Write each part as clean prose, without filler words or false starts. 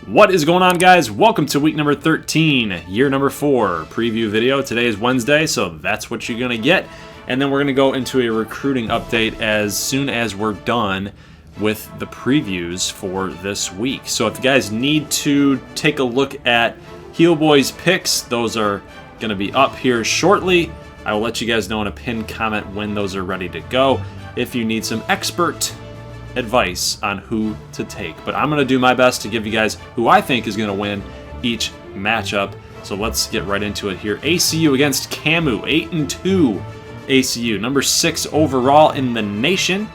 What is going on, guys? Welcome to week number 13, year number 4 preview video. Today is Wednesday, so that's what you're going to get. And then we're going to go into a recruiting update as soon as we're done with the previews for this week. So if you guys need to take a look at Heel Boys picks, those are going to be up here shortly. I will let you guys know in a pinned comment when those are ready to go if you need some expert advice on who to take. But I'm going to do my best to give you guys who I think is going to win each matchup. So let's get right into it here. ACU against CAMU, 8-2 ACU, number 6 overall in the nation,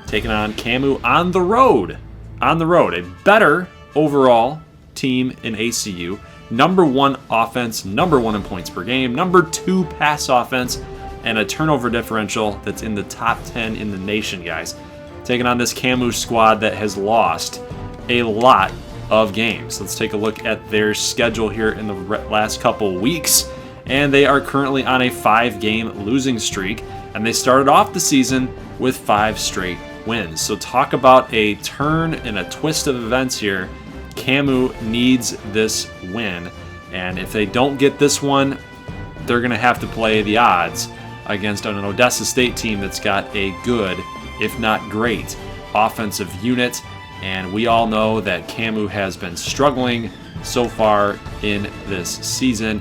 taking on CAMU on the road. On the road, a better overall team in ACU. Number 1 offense, number 1 in points per game, number 2 pass offense, and a turnover differential that's in the top 10 in the nation, guys. Taking on this CAMU squad that has lost a lot of games. Let's take a look at their schedule here in the last couple weeks. And they are currently on a 5-game losing streak. And they started off the season with 5 straight wins. So talk about a turn and a twist of events here. CAMU needs this win. And if they don't get this one, they're going to have to play the odds against an Odessa State team that's got a good, if not great, offensive unit. And we all know that CAMU has been struggling so far in this season.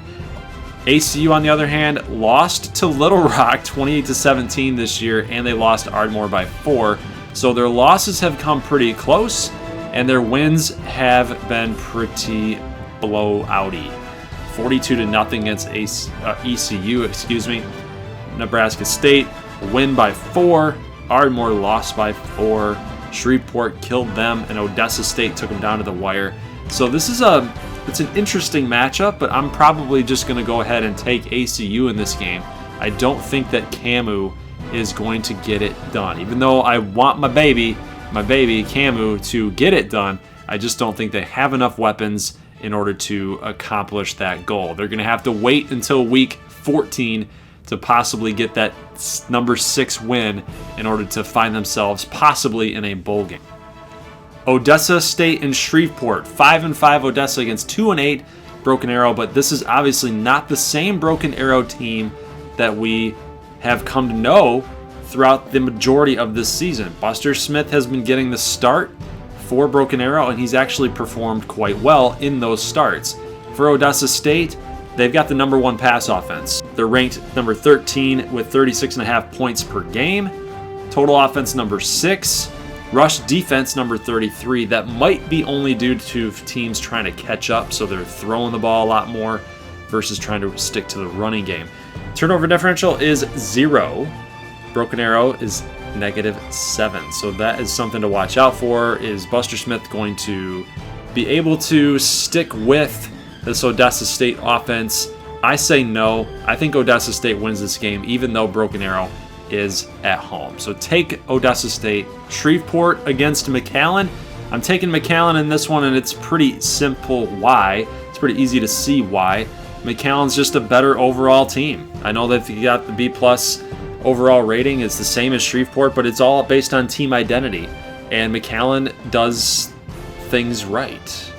ACU, on the other hand, lost to Little Rock 28-17 this year, and they lost Ardmore by 4. So their losses have come pretty close, and their wins have been pretty blowouty. 42-0 against ECU, Nebraska State win by 4. Ardmore lost by 4. Shreveport killed them, and Odessa State took them down to the wire. So this is it's an interesting matchup, but I'm probably just going to go ahead and take ACU in this game. I don't think that CAMU is going to get it done. Even though I want my baby CAMU to get it done, I just don't think they have enough weapons in order to accomplish that goal. They're going to have to wait until week 14 to possibly get that number 6 win in order to find themselves possibly in a bowl game. Odessa State and Shreveport, 5-5 Odessa against 2-8 Broken Arrow, but this is obviously not the same Broken Arrow team that we have come to know throughout the majority of this season. Buster Smith has been getting the start for Broken Arrow, and he's actually performed quite well in those starts. For Odessa State, they've got the number 1 pass offense. They're ranked number 13 with 36.5 points per game. Total offense number 6. Rush defense number 33. That might be only due to teams trying to catch up, so they're throwing the ball a lot more versus trying to stick to the running game. Turnover differential is 0. Broken Arrow is -7. So that is something to watch out for. Is Buster Smith going to be able to stick with this Odessa State offense? I say no. I think Odessa State wins this game, even though Broken Arrow is at home. So take Odessa State. Shreveport against McAllen. I'm taking McAllen in this one, and it's pretty simple why. It's pretty easy to see why. McAllen's just a better overall team. I know that you got the B+ overall rating. It's the same as Shreveport, but it's all based on team identity. And McAllen does things right.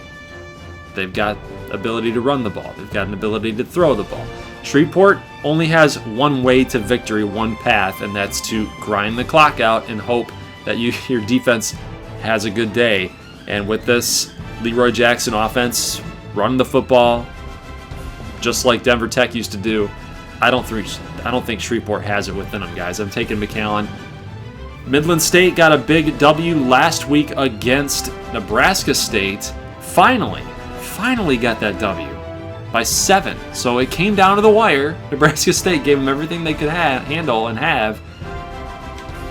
They've got ability to run the ball. They've got an ability to throw the ball. Shreveport only has one way to victory, one path, and that's to grind the clock out and hope that your defense has a good day. And with this Leroy Jackson offense, run the football just like Denver Tech used to do. I don't think Shreveport has it within them, guys. I'm taking McAllen. Midland State got a big W last week against Nebraska State. Finally got that W by 7. So it came down to the wire. Nebraska State gave them everything they could handle and have,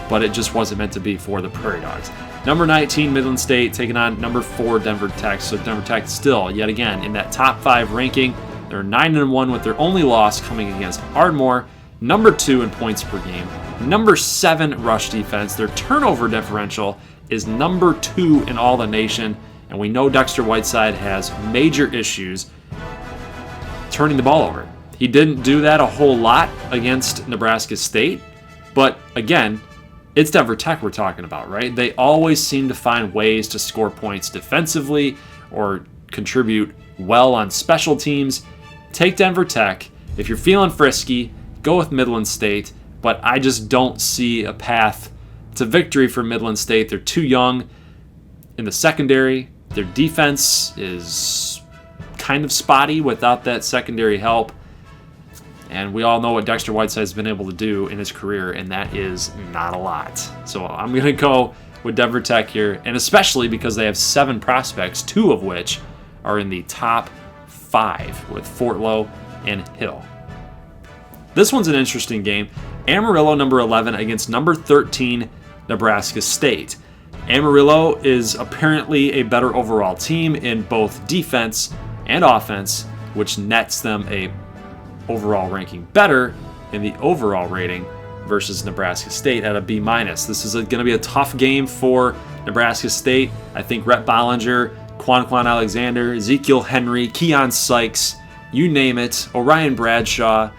but it just wasn't meant to be for the Prairie Dogs. Number 19, Midland State, taking on number 4, Denver Tech. So Denver Tech still, yet again, in that top 5 ranking. They're 9-1 with their only loss coming against Ardmore. Number 2 in points per game. Number 7 rush defense. Their turnover differential is number 2 in all the nation. And we know Dexter Whiteside has major issues turning the ball over. He didn't do that a whole lot against Nebraska State. But again, it's Denver Tech we're talking about, right? They always seem to find ways to score points defensively or contribute well on special teams, take Denver Tech. If you're feeling frisky, go with Midland State, but I just don't see a path to victory for Midland State. They're too young in the secondary. Their defense is kind of spotty without that secondary help. And we all know what Dexter Whiteside has been able to do in his career, and that is not a lot. So I'm going to go with Denver Tech here, and especially because they have 7 prospects, 2 of which are in the top 5 with Fortlow and Hill. This one's an interesting game. Amarillo, number 11, against number 13, Nebraska State. Amarillo is apparently a better overall team in both defense and offense, which nets them a overall ranking better in the overall rating versus Nebraska State at a B-. This is going to be a tough game for Nebraska State. I think Rhett Bollinger, Quan Alexander, Ezekiel Henry, Keon Sykes, you name it, Orion Bradshaw,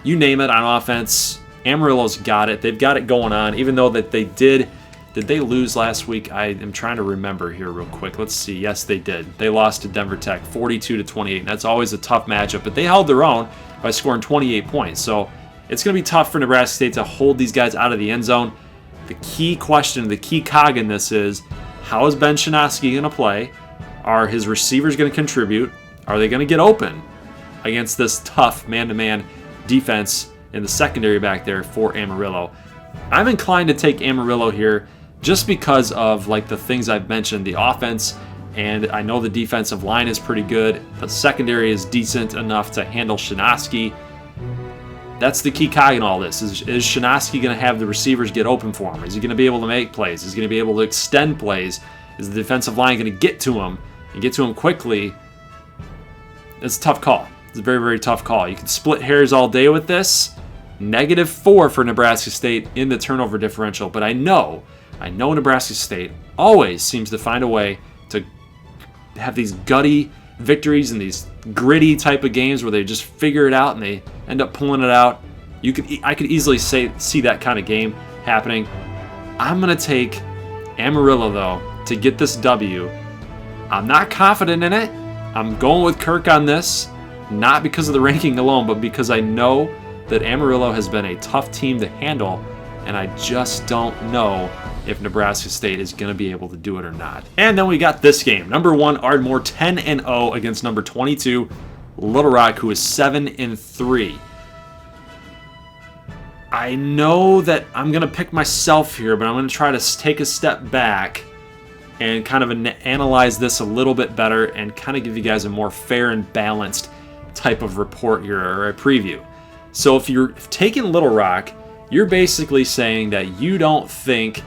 you name it on offense. Amarillo's got it. They've got it going on, even though that they did they lose last week? I am trying to remember here real quick. Let's see. Yes, they did. They lost to Denver Tech 42-28. That's always a tough matchup, but they held their own by scoring 28 points. So it's going to be tough for Nebraska State to hold these guys out of the end zone. The key question, the key cog in this is, how is Ben Shinosky going to play? Are his receivers going to contribute? Are they going to get open against this tough man-to-man defense in the secondary back there for Amarillo? I'm inclined to take Amarillo here just because of like the things I've mentioned, the offense, and I know the defensive line is pretty good. The secondary is decent enough to handle Shinosky. That's the key cog in all this. Is Shinosky going to have the receivers get open for him? Is he going to be able to make plays? Is he going to be able to extend plays? Is the defensive line going to get to him and get to him quickly? It's a tough call. It's a very, very tough call. You can split hairs all day with this. -4 for Nebraska State in the turnover differential, but I know Nebraska State always seems to find a way to have these gutty victories and these gritty type of games where they just figure it out and they end up pulling it out. I could easily see that kind of game happening. I'm going to take Amarillo, though, to get this W. I'm not confident in it. I'm going with Kirk on this, not because of the ranking alone, but because I know that Amarillo has been a tough team to handle, and I just don't know if Nebraska State is going to be able to do it or not. And then we got this game. Number 1, Ardmore 10-0 against number 22, Little Rock, who is 7-3. I know that I'm going to pick myself here, but I'm going to try to take a step back and kind of analyze this a little bit better and kind of give you guys a more fair and balanced type of report here, or a preview. So if you're taking Little Rock, you're basically saying that you don't think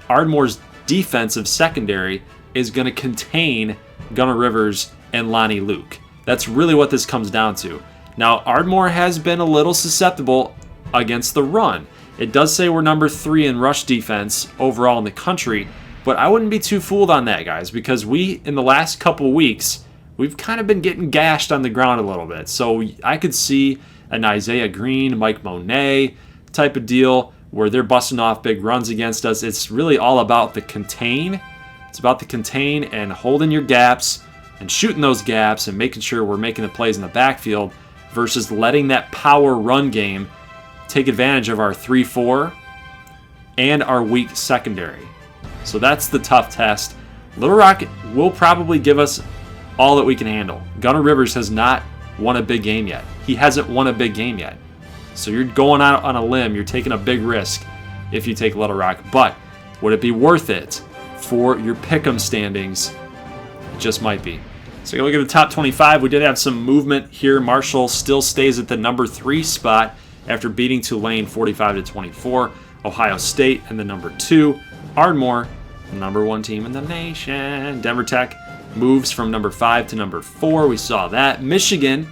Ardmore's defensive secondary is going to contain Gunnar Rivers and Lonnie Luke. That's really what this comes down to. Now, Ardmore has been a little susceptible against the run. It does say we're number 3 in rush defense overall in the country, but I wouldn't be too fooled on that, guys, because in the last couple weeks, we've kind of been getting gashed on the ground a little bit. So I could see an Isaiah Green, Mike Monet type of deal where they're busting off big runs against us. It's really all about the contain. It's about the contain and holding your gaps and shooting those gaps and making sure we're making the plays in the backfield versus letting that power run game take advantage of our 3-4 and our weak secondary. So that's the tough test. Little Rock will probably give us all that we can handle. Gunnar Rivers has not won a big game yet. He hasn't won a big game yet. So you're going out on a limb. You're taking a big risk if you take Little Rock. But would it be worth it for your pick'em standings? It just might be. So you look at the top 25. We did have some movement here. Marshall still stays at the number 3 spot after beating Tulane 45-24. Ohio State in the number 2. Ardmore, number 1 team in the nation. Denver Tech moves from number 5 to number 4. We saw that. Michigan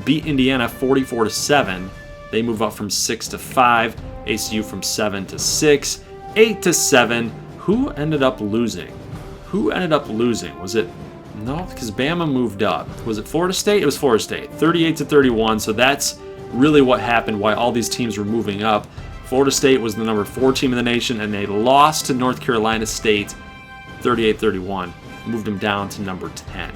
beat Indiana 44-7. They move up from 6 to 5. ACU from 7 to 6. 8 to 7. Who ended up losing? Was it? No, because Bama moved up. Was it Florida State? It was Florida State. 38-31. So that's really what happened, why all these teams were moving up. Florida State was the number 4 team in the nation, and they lost to North Carolina State 38-31. moved him down to number 10.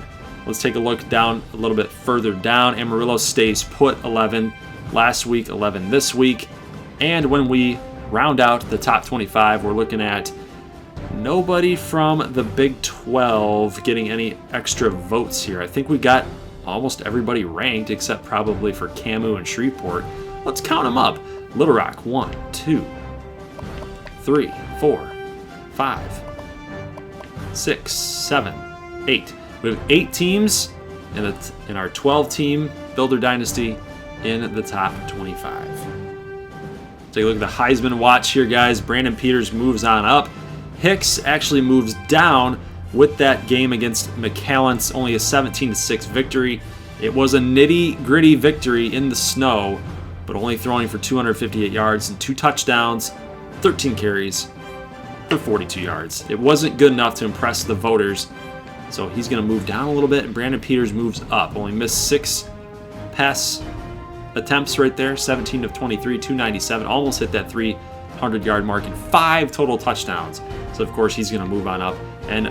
Let's take a look down a little bit further down. Amarillo stays put, 11 last week, 11 this week. And when we round out the top 25, we're looking at nobody from the Big 12 getting any extra votes here. I think we got almost everybody ranked except probably for Camu and Shreveport. Let's count them up. Little Rock, 1, 2, 3, 4, 5, 6, 7, 8. We have 8 teams in our 12-team Builder Dynasty in the top 25. Take a look at the Heisman watch here, guys. Brandon Peters moves on up. Hicks actually moves down with that game against McAllen. It's only a 17-6 victory. It was a nitty-gritty victory in the snow, but only throwing for 258 yards and 2 touchdowns, 13 carries for 42 yards. It wasn't good enough to impress the voters, so he's going to move down a little bit, and Brandon Peters moves up. Only missed 6 pass attempts right there, 17 of 23, 297, almost hit that 300-yard mark, and 5 total touchdowns. So, of course, he's going to move on up. And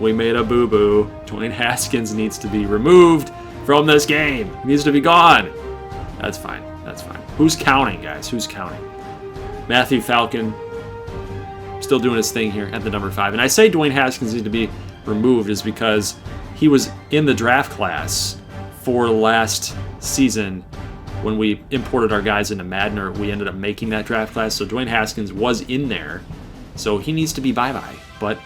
we made a boo-boo. Dwayne Haskins needs to be removed from this game. He needs to be gone. That's fine. That's fine. Who's counting, guys? Who's counting? Matthew Falcon still doing his thing here at the number 5. And I say Dwayne Haskins needs to be removed is because he was in the draft class for last season when we imported our guys into Madden, or we ended up making that draft class. So Dwayne Haskins was in there. So he needs to be bye-bye. But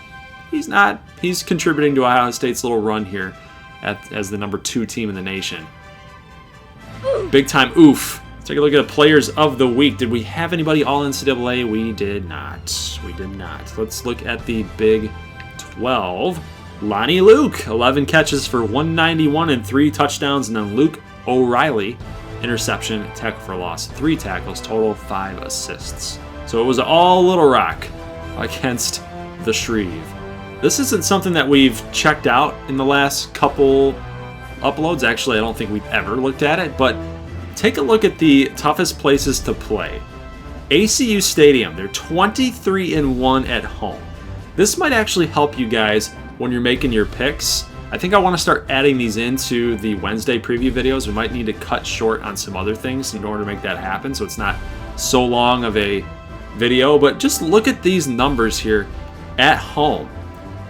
he's not. He's contributing to Ohio State's little run here as the number 2 team in the nation. Big time oof. Let's take a look at the players of the week. Did we have anybody all NCAA? We did not. We did not. Let's look at the Big 12. Lonnie Luke, 11 catches for 191 and 3 touchdowns. And then Luke OReilly, interception, tackle for loss, 3 tackles, total 5 assists. So it was all Little Rock against the Shreve. This isn't something that we've checked out in the last couple uploads. Actually, I don't think we've ever looked at it, but take a look at the toughest places to play. ACU Stadium, they're 23-1 at home. This might actually help you guys when you're making your picks. I think I want to start adding these into the Wednesday preview videos. We might need to cut short on some other things in order to make that happen, so it's not so long of a video. But just look at these numbers here at home.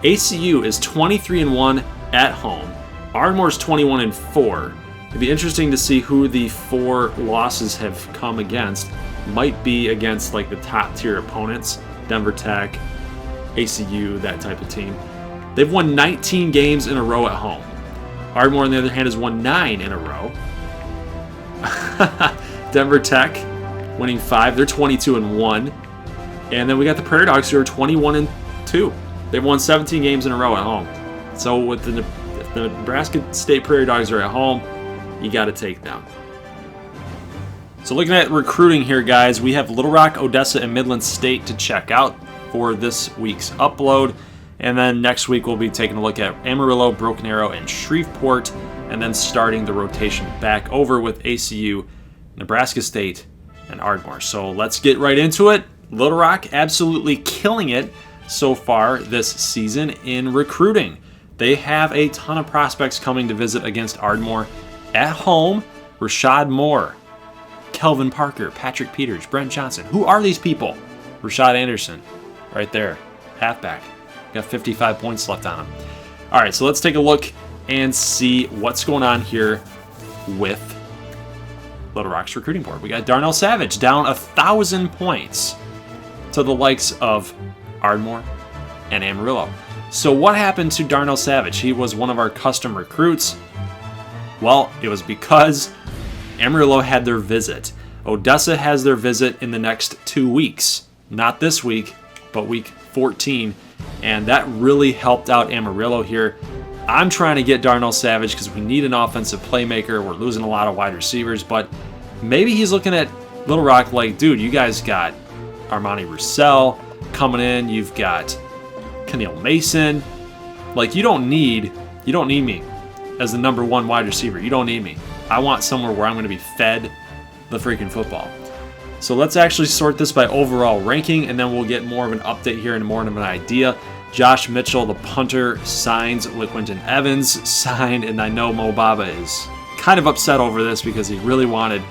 ACU is 23-1 at home. Ardmore's 21-4. It'd be interesting to see who the 4 losses have come against. Might be against like the top tier opponents, Denver Tech, ACU, that type of team. They've won 19 games in a row at home. Ardmore, on the other hand, has won 9 in a row. Denver Tech winning 5. They're 22-1. And then we got the Prairie Dogs, who are 21-2. They've won 17 games in a row at home. So with if the Nebraska State Prairie Dogs are at home, you got to take them. So looking at recruiting here, guys, we have Little Rock, Odessa, and Midland State to check out for this week's upload. And then next week we'll be taking a look at Amarillo, Broken Arrow, and Shreveport, and then starting the rotation back over with ACU, Nebraska State, and Ardmore. So let's get right into it. Little Rock absolutely killing it so far this season in recruiting. They have a ton of prospects coming to visit against Ardmore at home. Rashad Moore, Kelvin Parker, Patrick Peters, Brent Johnson. Who are these people? Rashad Anderson, right there, halfback. Got 55 points left on him. All right, so let's take a look and see what's going on here with Little Rock's recruiting board. We got Darnell Savage down 1,000 points to the likes of Ardmore and Amarillo. So what happened to Darnell Savage? He was one of our custom recruits. Well, it was because Amarillo had their visit. Odessa has their visit in the next 2 weeks. Not this week, but week 14. And that really helped out Amarillo here. I'm trying to get Darnell Savage because we need an offensive playmaker. We're losing a lot of wide receivers, but maybe he's looking at Little Rock like, dude, you guys got Armani Roussel coming in. You've got Keneal Mason. Like, you don't need me as the number 1 wide receiver. You don't need me. I want somewhere where I'm going to be fed the freaking football. So let's actually sort this by overall ranking, and then we'll get more of an update here and more of an idea. Josh Mitchell, the punter, signs. LeQuinton Evans signed, and I know Mo Baba is kind of upset over this because he really wanted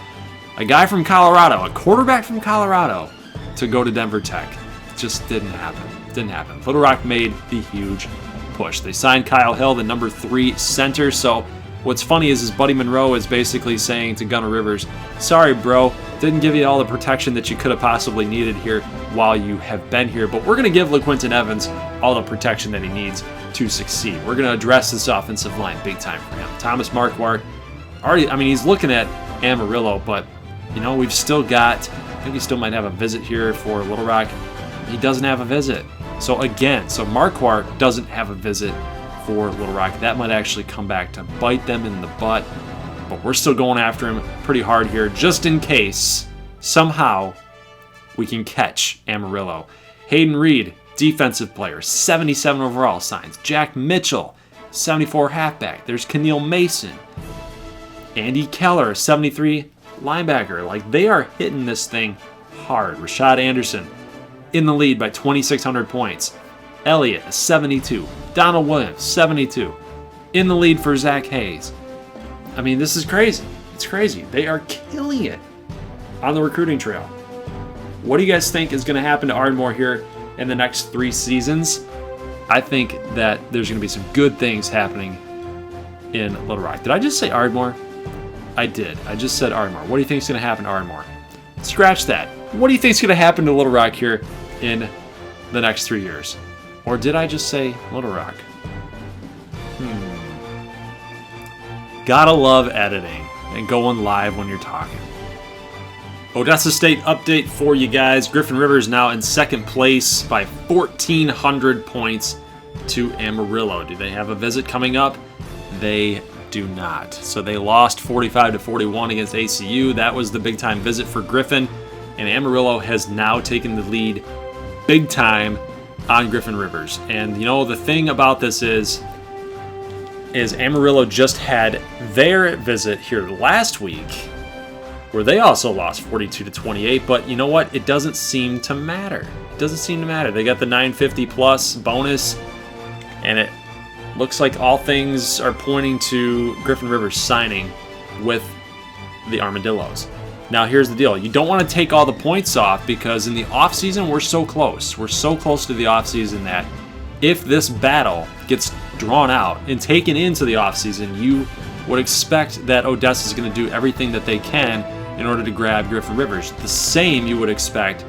a guy from Colorado, a quarterback from Colorado, to go to Denver Tech. It just didn't happen. Didn't happen. Little Rock made the huge push. They signed Kyle Hill, the number 3 center. So what's funny is Buddy Monroe is basically saying to Gunnar Rivers, sorry, bro, didn't give you all the protection that you could have possibly needed here while you have been here, but we're going to give LeQuinton Evans all the protection that he needs to succeed. We're going to address this offensive line big time for him. Thomas Marquardt, already, I mean, he's looking at Amarillo, but, you know, we've still got, I think we still might have a visit here for Little Rock. He doesn't have a visit. So again, Marquardt doesn't have a visit for Little Rock. That might actually come back to bite them in the butt, but we're still going after him pretty hard here just in case somehow we can catch Amarillo. Hayden Reed, defensive player, 77 overall signs. Jack Mitchell, 74 halfback. There's Keneal Mason. Andy Keller, 73 linebacker. Like, they are hitting this thing hard. Rashad Anderson in the lead by 2,600 points. Elliott, 72. Donald Williams, 72. In the lead for Zach Hayes. I mean, this is crazy. It's crazy. They are killing it on the recruiting trail. What do you guys think is going to happen to Ardmore here in the next 3 seasons? I think that there's going to be some good things happening in Little Rock. Did I just say Ardmore? I did. I just said Ardmore. What do you think is going to happen to Ardmore? Scratch that. What do you think is going to happen to Little Rock here in the next 3 years? Or did I just say Little Rock? Gotta love editing and going live when you're talking. Odessa State update for you guys. Griffin Rivers now in second place by 1,400 points to Amarillo. Do they have a visit coming up? They do not. So they lost 45-41 against ACU. That was the big-time visit for Griffin. And Amarillo has now taken the lead big time on Griffin Rivers. And, you know, the thing about this is Amarillo just had their visit here last week, where they also lost 42-28, but you know what? It doesn't seem to matter. It doesn't seem to matter. They got the 950 plus bonus, and it looks like all things are pointing to Griffin Rivers signing with the Armadillos. Now, here's the deal. You don't want to take all the points off because in the offseason, we're so close. We're so close to the offseason that if this battle gets drawn out and taken into the offseason, you would expect that Odessa is going to do everything that they can in order to grab Griffin Rivers. The same you would expect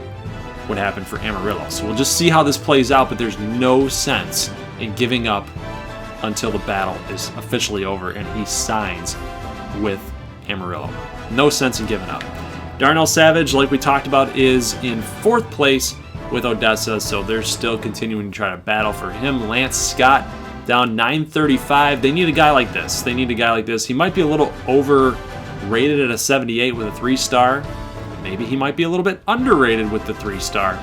would happen for Amarillo. So we'll just see how this plays out, but there's no sense in giving up until the battle is officially over and he signs with Amarillo. No sense in giving up. Darnell Savage, like we talked about, is in 4th place with Odessa, so they're still continuing to try to battle for him. Lance Scott down 935. They need a guy like this. They need a guy like this. He might be a little overrated at a 78 with a 3-star. Maybe he might be a little bit underrated with the 3-star.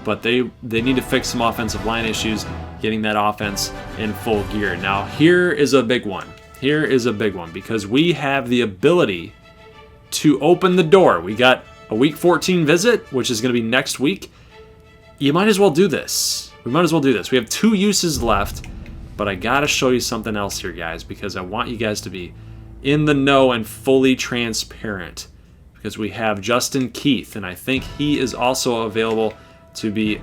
But they need to fix some offensive line issues, getting that offense in full gear. Now, here is a big one. Here is a big one because we have the ability to open the door. We got a Week 14 visit, which is going to be next week. You might as well do this. We might as well do this. We have 2 uses left, but I got to show you something else here, guys, because I want you guys to be in the know and fully transparent because we have Justin Keith, and I think he is also available to be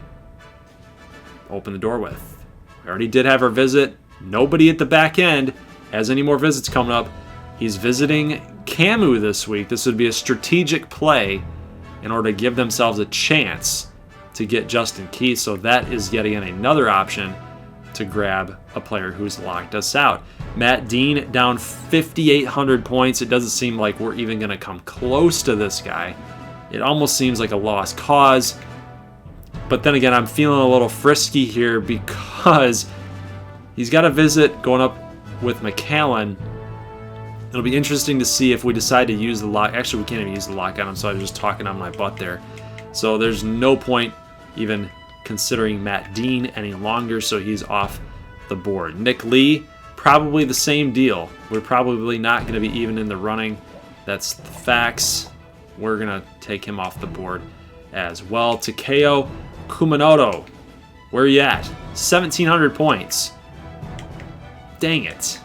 open the door with. We already did have our visit. Nobody at the back end has any more visits coming up. He's visiting Camu this week. This would be a strategic play in order to give themselves a chance to get Justin Keith. So that is yet again another option to grab a player who's locked us out. Matt Dean down 5,800 points. It doesn't seem like we're even going to come close to this guy. It almost seems like a lost cause. But then again, I'm feeling a little frisky here because he's got a visit going up with McAllen. It'll be interesting to see if we decide to use the lock. Actually, we can't even use the lock on him, so I was just talking on my butt there. So there's no point even considering Matt Dean any longer, so he's off the board. Nick Lee, probably the same deal. We're probably not going to be even in the running. That's the facts. We're going to take him off the board as well. Takeo Kumamoto Where are you at? 1,700 points. Dang it.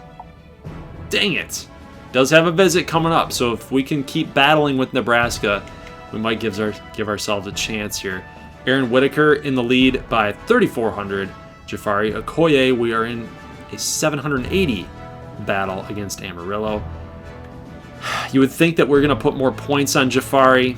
Dang it. Does have a visit coming up, so if we can keep battling with Nebraska, we might give ourselves a chance here. Aaron Whitaker in the lead by 3,400. Jafari Okoye, we are in a 780 battle against Amarillo. You would think that we're going to put more points on Jafari,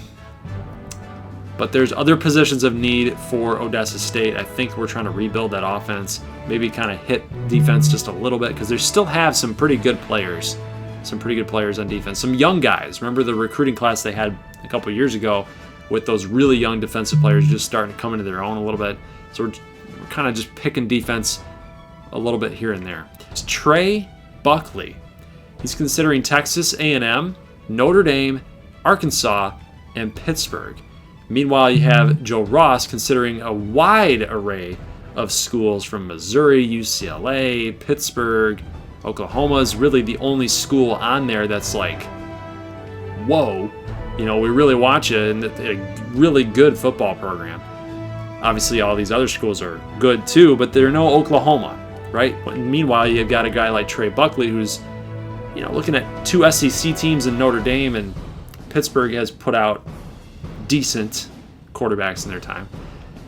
but there's other positions of need for Odessa State. I think we're trying to rebuild that offense, maybe kind of hit defense just a little bit, because they still have some pretty good players. Some pretty good players on defense. Some young guys. Remember the recruiting class they had a couple years ago with those really young defensive players just starting to come into their own a little bit. So we're kind of just picking defense a little bit here and there. It's Trey Buckley. He's considering Texas A&M, Notre Dame, Arkansas, and Pittsburgh. Meanwhile, you have Joe Ross considering a wide array of schools from Missouri, UCLA, Pittsburgh. Oklahoma is really the only school on there that's like, whoa, you know, we really watch it, and a really good football program. Obviously, all these other schools are good too, but they're no Oklahoma, right? But meanwhile, you've got a guy like Trey Buckley who's, you know, looking at 2 SEC teams in Notre Dame, and Pittsburgh has put out decent quarterbacks in their time.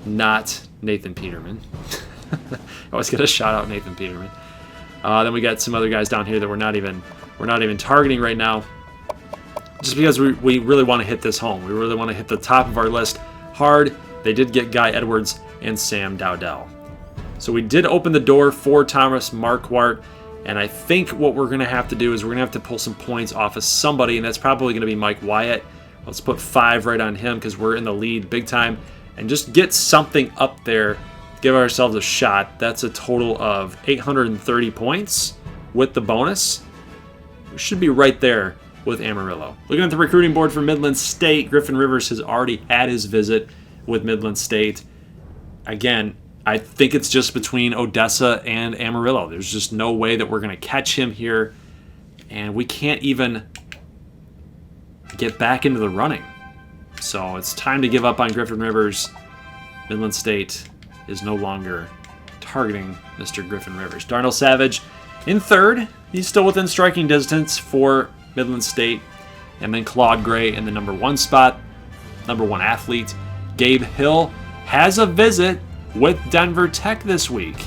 Not Nathan Peterman. I always got to shout out Nathan Peterman. Then we got some other guys down here that we're not even targeting right now, just because we really want to hit this home. We really want to hit the top of our list hard. They did get Guy Edwards and Sam Dowdell. So we did open the door for Thomas Marquardt, and I think what we're going to have to do is we're going to have to pull some points off of somebody, and that's probably going to be Mike Wyatt. Let's put 5 right on him because we're in the lead big time, and just get something up there. Give ourselves a shot. That's a total of 830 points with the bonus. We should be right there with Amarillo. Looking at the recruiting board for Midland State, Griffin Rivers has already had his visit with Midland State. Again, I think it's just between Odessa and Amarillo. There's just no way that we're going to catch him here, and we can't even get back into the running. So it's time to give up on Griffin Rivers. Midland State is no longer targeting Mr. Griffin Rivers. Darnell Savage in third. He's still within striking distance for Midland State. And then Claude Gray in the number 1 spot, number 1 athlete. Gabe Hill has a visit with Denver Tech this week.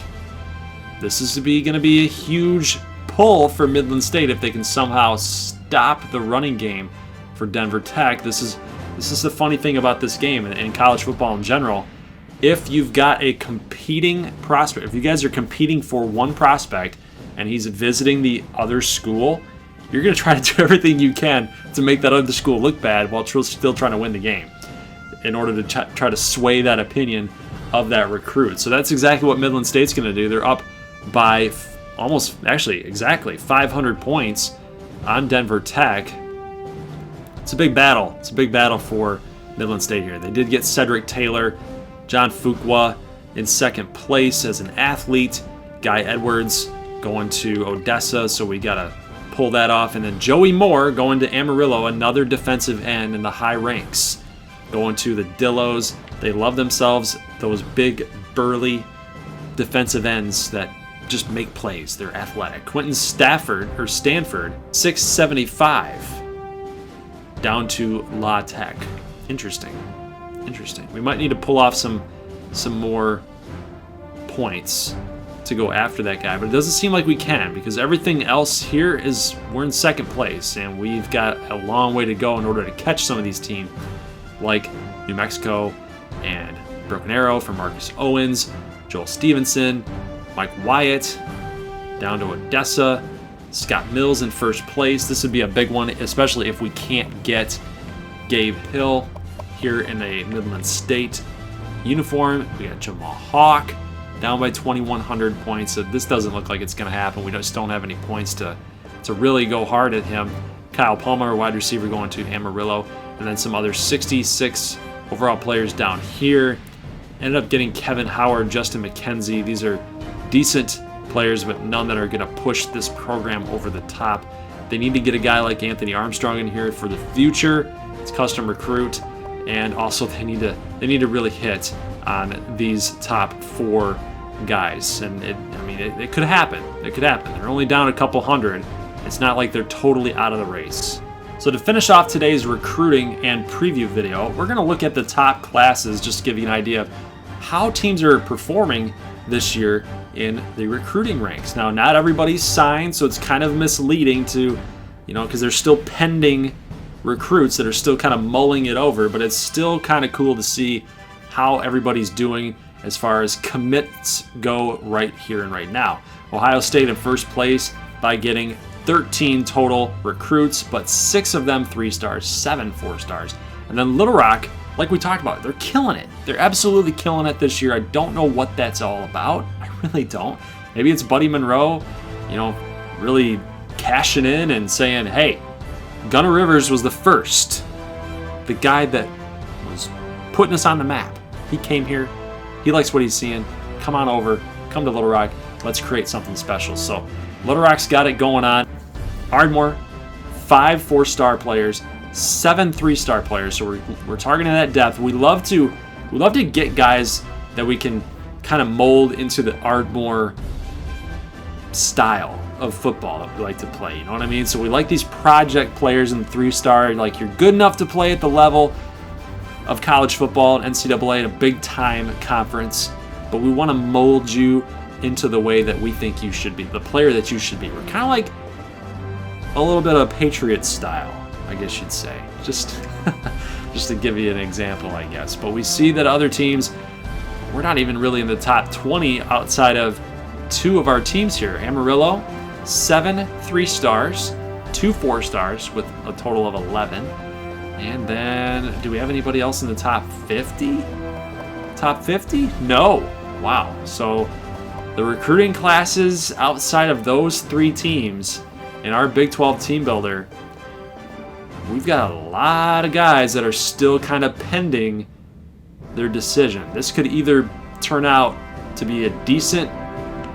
This is going to be a huge pull for Midland State if they can somehow stop the running game for Denver Tech. This is the funny thing about this game and college football in general. If you've got a competing prospect, if you guys are competing for one prospect and he's visiting the other school, you're going to try to do everything you can to make that other school look bad while still trying to win the game in order to try to sway that opinion of that recruit. So that's exactly what Midland State's going to do. They're up by exactly 500 points on Denver Tech. It's a big battle. It's a big battle for Midland State here. They did get Cedric Taylor, John Fuqua in second place as an athlete. Guy Edwards going to Odessa, so we got to pull that off. And then Joey Moore going to Amarillo, another defensive end in the high ranks. Going to the Dillos. They love themselves those big, burly defensive ends that just make plays. They're athletic. Quentin Stanford, 675 down to La Tech. Interesting. We might need to pull off some more points to go after that guy, but it doesn't seem like we can because everything else here is we're in second place and we've got a long way to go in order to catch some of these teams like New Mexico and Broken Arrow for Marcus Owens, Joel Stevenson, Mike Wyatt, down to Odessa, Scott Mills in first place. This would be a big one, especially if we can't get Gabe Hill here in a Midland State uniform. We got Jamal Hawk down by 2,100 points. So this doesn't look like it's going to happen. We just don't have any points to really go hard at him. Kyle Palmer, wide receiver, going to Amarillo. And then some other 66 overall players down here. Ended up getting Kevin Howard, Justin McKenzie. These are decent players, but none that are going to push this program over the top. They need to get a guy like Anthony Armstrong in here for the future. It's custom recruit. And also they need to really hit on these top 4 guys. And it could happen. It could happen. They're only down a couple hundred. It's not like they're totally out of the race. So to finish off today's recruiting and preview video, we're going to look at the top classes just to give you an idea of how teams are performing this year in the recruiting ranks. Now, not everybody's signed, so it's kind of misleading to, because there's still pending recruits that are still kind of mulling it over, but it's still kind of cool to see how everybody's doing as far as commits go right here and right now. Ohio State in first place by getting 13 total recruits, but 6 of them 3-stars, 7 4-stars. And then Little Rock, like we talked about, they're killing it. They're absolutely killing it this year. I don't know what that's all about. I really don't. Maybe it's Buddy Monroe, really cashing in and saying, hey, Gunnar Rivers was the first. The guy that was putting us on the map. He came here. He likes what he's seeing. Come on over. Come to Little Rock. Let's create something special. So Little Rock's got it going on. Ardmore, 5 4-star players, 7 3-star players. So we're targeting that depth. We love to get guys that we can kind of mold into the Ardmore style of football that we like to play. You know what I mean? So we like these project players in the 3-star. Like, you're good enough to play at the level of college football and NCAA in a big-time conference, but we want to mold you into the way that we think you should be, the player that you should be. We're kind of like a little bit of Patriot style, I guess you'd say. Just to give you an example, I guess. But we see that other teams, we're not even really in the top 20 outside of 2 of our teams here. Amarillo, 7 3-stars, 2 4-stars with a total of 11. And then, do we have anybody else in the top 50? Top 50? No. Wow. So the recruiting classes outside of those 3 teams in our Big 12 team builder, we've got a lot of guys that are still kind of pending their decision. This could either turn out to be a decent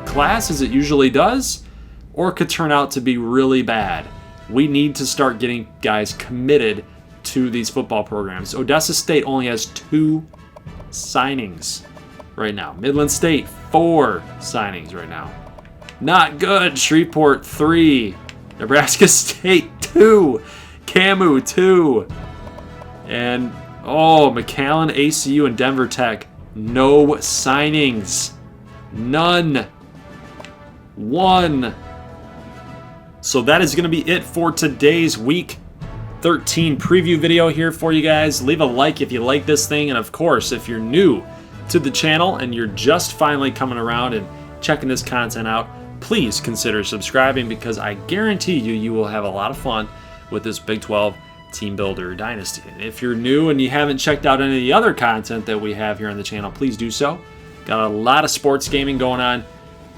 class, as it usually does, or it could turn out to be really bad. We need to start getting guys committed to these football programs. Odessa State only has 2 signings right now. Midland State, 4 signings right now. Not good. Shreveport, 3. Nebraska State, 2. Camu, 2. And, McAllen, ACU, and Denver Tech, no signings. None. 1. So that is going to be it for today's Week 13 preview video here for you guys. Leave a like if you like this thing, and of course, if you're new to the channel and you're just finally coming around and checking this content out, please consider subscribing, because I guarantee you will have a lot of fun with this Big 12 Team Builder Dynasty. And if you're new and you haven't checked out any of the other content that we have here on the channel, please do so. Got a lot of sports gaming going on,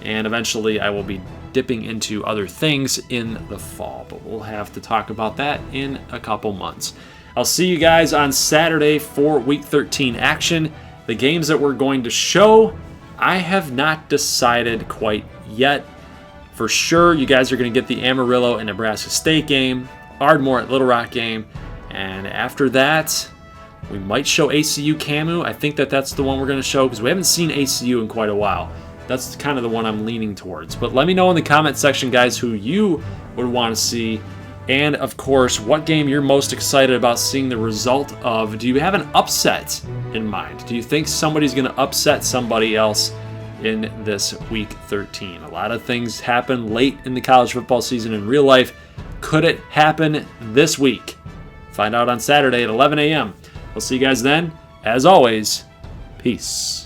and eventually I will be dipping into other things in the fall, but we'll have to talk about that in a couple months. I'll see you guys on Saturday for Week 13 action. The games that we're going to show, I have not decided quite yet. For sure, you guys are going to get the Amarillo and Nebraska State game, Ardmore at Little Rock game, and after that, we might show ACU Camu. I think that's the one we're going to show, because we haven't seen ACU in quite a while. That's kind of the one I'm leaning towards. But let me know in the comment section, guys, who you would want to see. And, of course, what game you're most excited about seeing the result of. Do you have an upset in mind? Do you think somebody's going to upset somebody else in this Week 13? A lot of things happen late in the college football season in real life. Could it happen this week? Find out on Saturday at 11 a.m. We'll see you guys then. As always, peace.